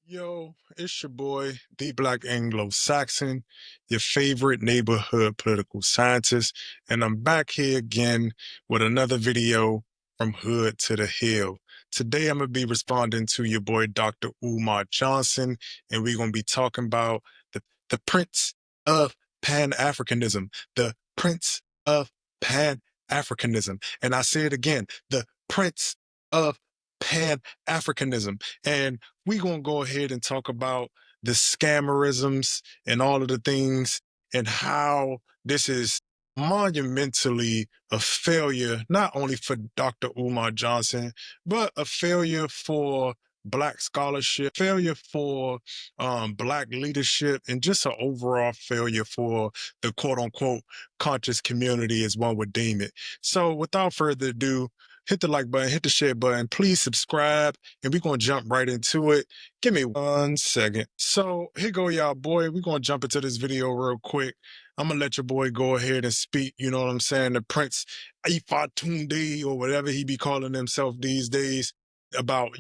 Yo, it's your boy, the Black Anglo-Saxon, your favorite neighborhood political scientist, and I'm back here again with another video from Hood to the Hill. Today, I'm going to be responding to your boy, Dr. Umar Johnson, and we're going to be talking about the Prince of Pan-Africanism, the Prince of Pan-Africanism. And I say it again, the Prince of Pan-Africanism. And we're going to go ahead and talk about the scammerisms and all of the things and how this is monumentally a failure, not only for Dr. Umar Johnson, but a failure for Black scholarship, failure for Black leadership, and just an overall failure for the quote unquote conscious community, as one would deem it. So, without further ado, hit the like button, hit the share button, please subscribe, and we're going to jump right into it. Give me 1 second. So here go, y'all, boy. We're going to jump into this video real quick. I'm going to let your boy go ahead and speak, you know what I'm saying, the Prince Ifatunde or whatever he be calling himself these days about,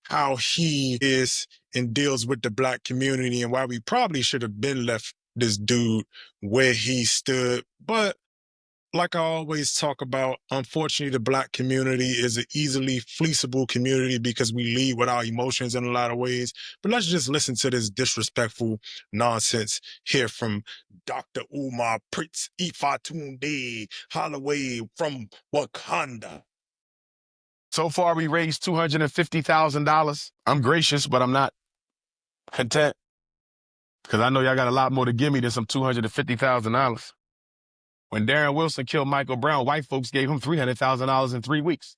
how he is and deals with the Black community and why we probably should have been left this dude where he stood. But like I always talk about, unfortunately, the Black community is an easily fleeceable community because we lead with our emotions in a lot of ways. But let's just listen to this disrespectful nonsense here from Dr. Umar Prince Ifatunde Holloway from Wakanda. So far, we raised $250,000. I'm gracious, but I'm not content because I know y'all got a lot more to give me than some $250,000. When Darren Wilson killed Michael Brown, white folks gave him $300,000 in 3 weeks.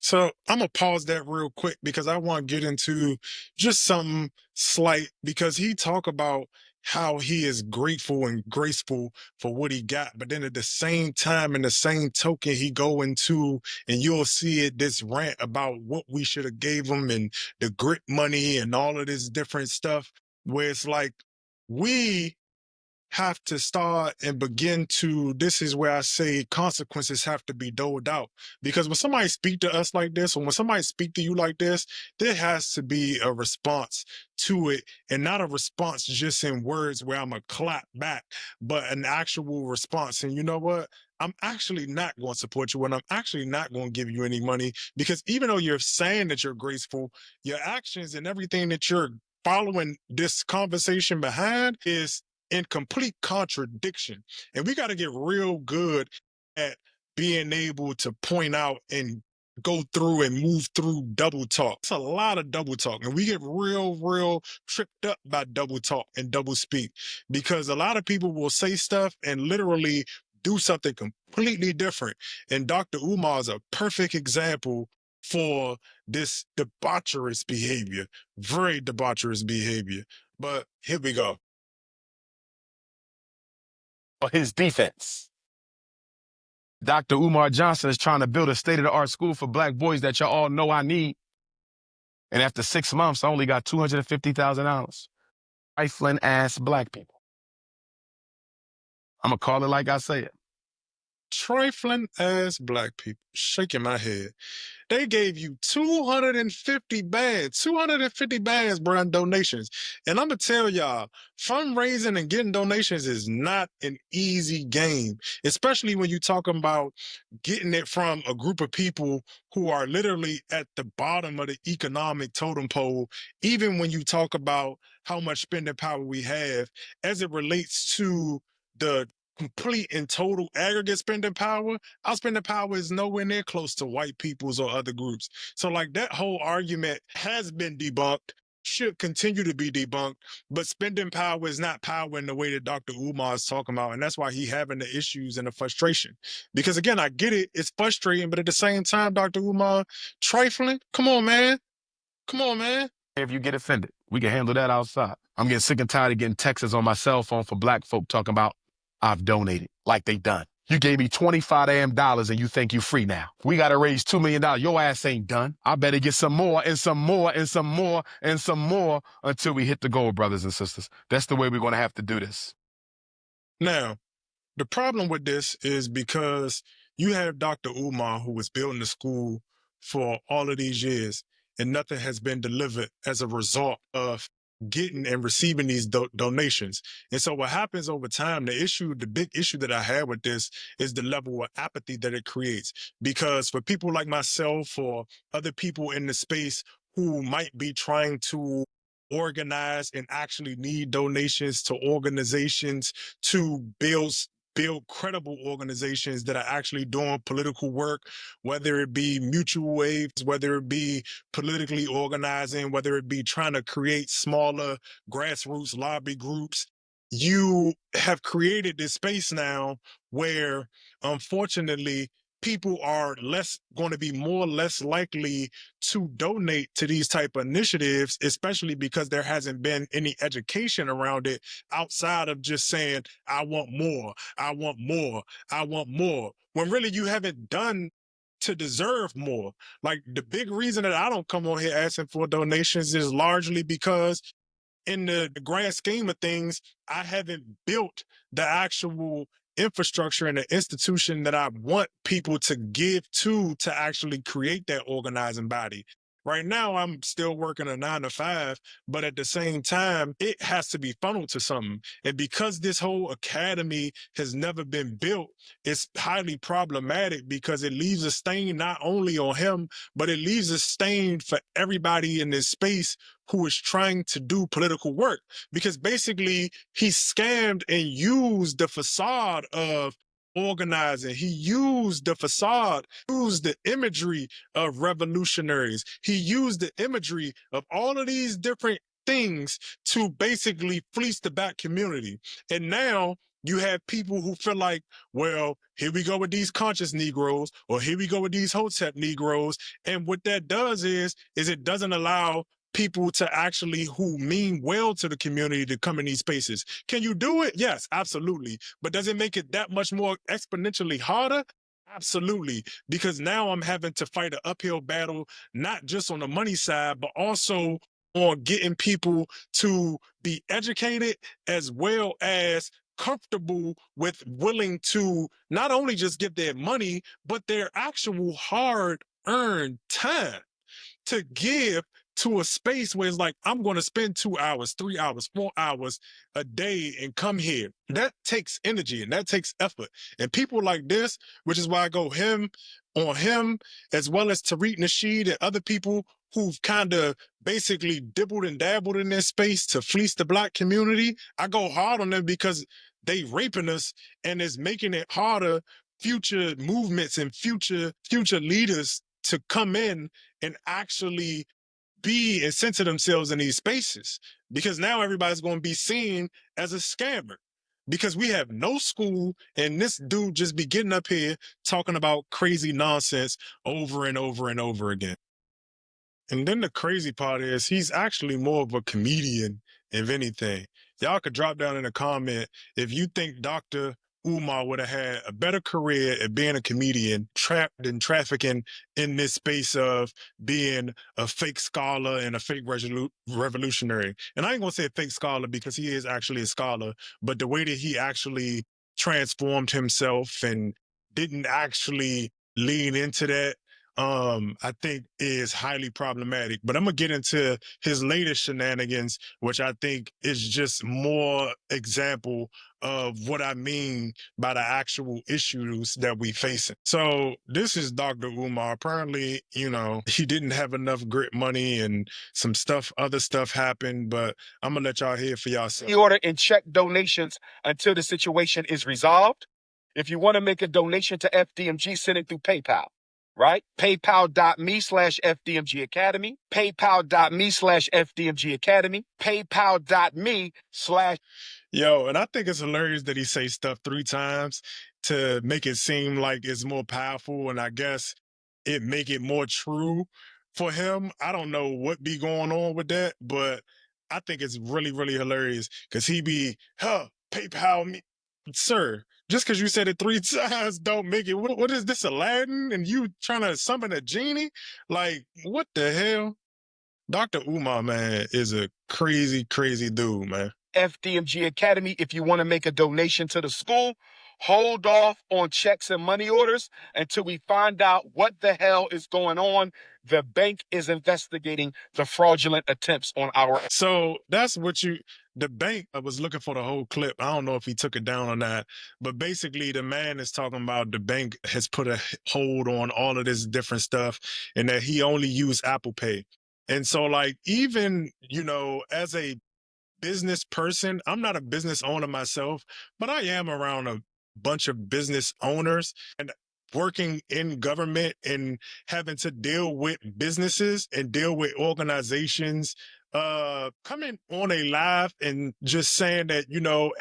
So I'm going to pause that real quick because I want to get into just something slight because he talk about how he is grateful and graceful for what he got. But then at the same time, in the same token, he go into, and you'll see it, this rant about what we should have gave him and the grit money and all of this different stuff, where it's like, we have to start and begin to, this is where I say consequences have to be doled out, because when somebody speak to us like this, or when somebody speak to you like this, there has to be a response to it, and not a response just in words where I'm gonna clap back, but an actual response. And you know what, I'm actually not going to support you, and I'm actually not going to give you any money, because even though you're saying that you're graceful, your actions and everything that you're following this conversation behind is in complete contradiction. And we got to get real good at being able to point out and go through and move through double talk. It's a lot of double talk. And we get real tripped up by double talk and double speak, because a lot of people will say stuff and literally do something completely different. And Dr. Umar is a perfect example for this debaucherous behavior, very debaucherous behavior. But here we go. His defense. Dr. Umar Johnson is trying to build a state-of-the-art school for Black boys that y'all all know I need. And after 6 months, I only got $250,000. Trifling ass Black people. I'm going to call it like I say it. Trifling ass Black people. Shaking my head. They gave you 250 bands, bro, in donations. And I'm going to tell y'all, fundraising and getting donations is not an easy game, especially when you're talking about getting it from a group of people who are literally at the bottom of the economic totem pole, even when you talk about how much spending power we have as it relates to the complete and total aggregate spending power. Our spending power is nowhere near close to white people's or other groups. So like, that whole argument has been debunked, should continue to be debunked, but spending power is not power in the way that Dr. Umar is talking about. And that's why he having the issues and the frustration. Because again, I get it, it's frustrating, but at the same time, Dr. Umar, trifling, come on, man. Come on, man. If you get offended, we can handle that outside. I'm getting sick and tired of getting texts on my cell phone for Black folk talking about, I've donated, like they done. You gave me $25 damn and you think you free now. We got to raise $2 million. Your ass ain't done. I better get some more and some more and some more and some more until we hit the goal, brothers and sisters. That's the way we're going to have to do this. Now, the problem with this is because you have Dr. Umar, who was building the school for all of these years, and nothing has been delivered as a result of getting and receiving these donations. And so what happens over time, the big issue that I had with this is the level of apathy that it creates. Because for people like myself or other people in the space who might be trying to organize and actually need donations to organizations to build credible organizations that are actually doing political work, whether it be mutual aids, whether it be politically organizing, whether it be trying to create smaller grassroots lobby groups. You have created this space now where, unfortunately, people are less going to be more or less likely to donate to these type of initiatives, especially because there hasn't been any education around it outside of just saying, I want more, I want more, I want more, when really you haven't done to deserve more. Like, the big reason that I don't come on here asking for donations is largely because in the grand scheme of things, I haven't built the actual infrastructure and the institution that I want people to give to actually create that organizing body. Right now, I'm still working a 9 to 5, but at the same time, it has to be funneled to something. And because this whole academy has never been built, it's highly problematic because it leaves a stain not only on him, but it leaves a stain for everybody in this space who is trying to do political work, because basically he scammed and used the facade of organizing. He used the facade, used the imagery of revolutionaries. He used the imagery of all of these different things to basically fleece the black community. And now you have people who feel like, well, here we go with these conscious Negroes, or here we go with these Hotep Negroes. And what that does is it doesn't allow people to actually who mean well to the community to come in these spaces. Can you do it? Yes, absolutely. But does it make it that much more exponentially harder? Absolutely. Because now I'm having to fight an uphill battle, not just on the money side, but also on getting people to be educated as well as comfortable with willing to not only just give their money, but their actual hard earned time to give to a space where it's like, I'm going to spend 2 hours, 3 hours, 4 hours a day and come here. That takes energy and that takes effort. And people like this, which is why I go on him, as well as Tariq Nasheed and other people who've kind of basically dibbled and dabbled in this space to fleece the black community. I go hard on them because they raping us, and it's making it harder future movements and future leaders to come in and actually be and censor themselves in these spaces, because now everybody's going to be seen as a scammer because we have no school, and this dude just be getting up here talking about crazy nonsense over and over and over again. And then the crazy part is he's actually more of a comedian, if anything. Y'all could drop down in a comment if you think Dr. Umar would have had a better career at being a comedian, trapped and trafficking in this space of being a fake scholar and a fake revolutionary. And I ain't gonna say a fake scholar because he is actually a scholar, but the way that he actually transformed himself and didn't actually lean into that, I think is highly problematic. But I'm gonna get into his latest shenanigans, which I think is just more example of what I mean by the actual issues that we facing. So this is Dr. Umar. Apparently, he didn't have enough grit money and other stuff happened, but I'm gonna let y'all hear for yourself. Order and check donations until the situation is resolved. If you want to make a donation to FDMG, send it through PayPal. Right? PayPal.me/FDMG Academy. PayPal.me/FDMG Academy. PayPal.me/ Yo, and I think it's hilarious that he say stuff 3 times to make it seem like it's more powerful, and I guess it make it more true for him. I don't know what be going on with that, but I think it's really, really hilarious because he be, PayPal me. Sir, just because you said it 3 times don't make it. What is this, Aladdin? And you trying to summon a genie? Like, what the hell? Dr. Umar, man, is a crazy, crazy dude, man. FDMG Academy if you want to make a donation to the school, hold off on checks and money orders until we find out what the hell is going on. The bank is investigating the fraudulent attempts on our. So that's what the bank, I was looking for the whole clip. I don't know if he took it down or not, but basically the man is talking about the bank has put a hold on all of this different stuff and that he only used Apple Pay. And so, like, even, as a business person. I'm not a business owner myself, but I am around a bunch of business owners and working in government and having to deal with businesses and deal with organizations coming on a live and just saying that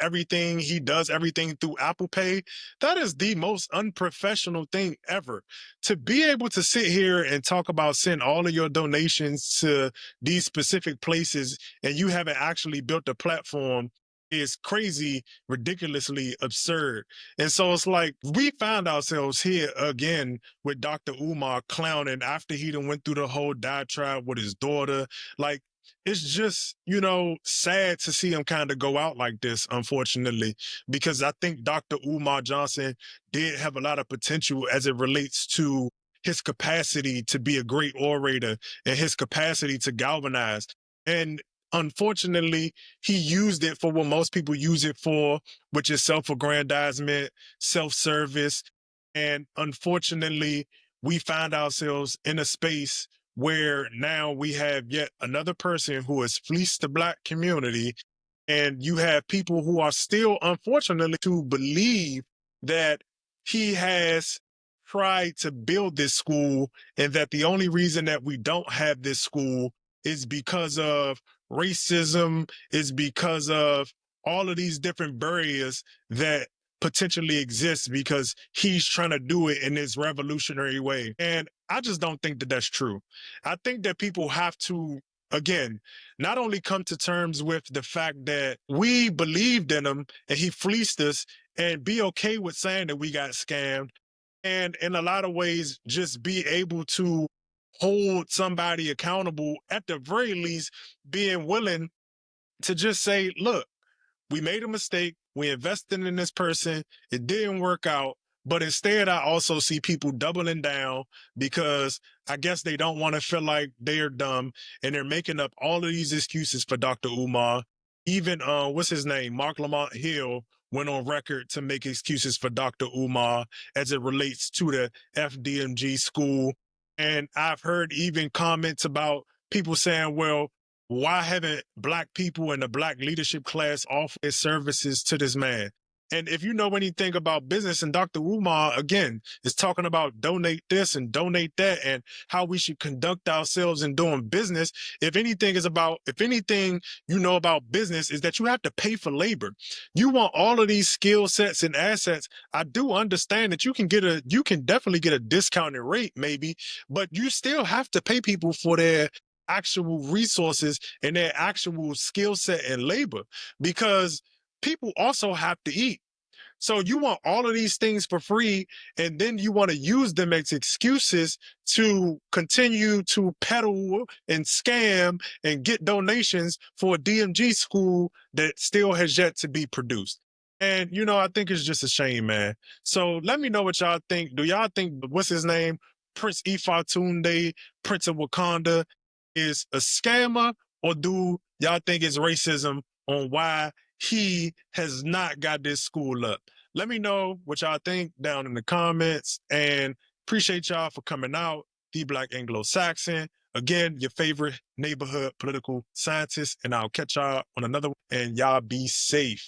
everything he does everything through Apple Pay. That is the most unprofessional thing ever. To be able to sit here and talk about send all of your donations to these specific places and you haven't actually built a platform is crazy, ridiculously absurd. And so it's like we found ourselves here again with Dr. Umar clowning after he done went through the whole diatribe with his daughter. Like, it's just, sad to see him kind of go out like this, unfortunately, because I think Dr. Umar Johnson did have a lot of potential as it relates to his capacity to be a great orator and his capacity to galvanize. And unfortunately, he used it for what most people use it for, which is self-aggrandizement, self-service. And unfortunately, we find ourselves in a space where now we have yet another person who has fleeced the Black community. And you have people who are still, unfortunately, to believe that he has tried to build this school and that the only reason that we don't have this school is because of racism, is because of all of these different barriers that potentially exist because he's trying to do it in this revolutionary way. And I just don't think that that's true. I think that people have to, again, not only come to terms with the fact that we believed in him and he fleeced us and be okay with saying that we got scammed, and in a lot of ways just be able to hold somebody accountable, at the very least being willing to just say, look, we made a mistake. We invested in this person. It didn't work out. But instead, I also see people doubling down because I guess they don't want to feel like they're dumb and they're making up all of these excuses for Dr. Umar. Even, what's his name? Mark Lamont Hill went on record to make excuses for Dr. Umar as it relates to the FDMG school. And I've heard even comments about people saying, well, why haven't Black people in the Black leadership class offered their services to this man? And if you know anything about business, and Dr. Umar, again, is talking about donate this and donate that and how we should conduct ourselves in doing business. If anything you know about business is that you have to pay for labor. You want all of these skill sets and assets. I do understand that you can definitely get a discounted rate maybe, but you still have to pay people for their actual resources and their actual skill set and labor, because people also have to eat. So you want all of these things for free, and then you want to use them as excuses to continue to peddle and scam and get donations for a DMG school that still has yet to be produced. And I think it's just a shame, man. So let me know what y'all think. Do y'all think what's his name, Prince Ifatunde, Prince of Wakanda, is a scammer, or do y'all think it's racism on why he has not got this school up? Let me know what y'all think down in the comments, and appreciate y'all for coming out. The Black Anglo-Saxon, again, your favorite neighborhood political scientist, and I'll catch y'all on another one, and y'all be safe.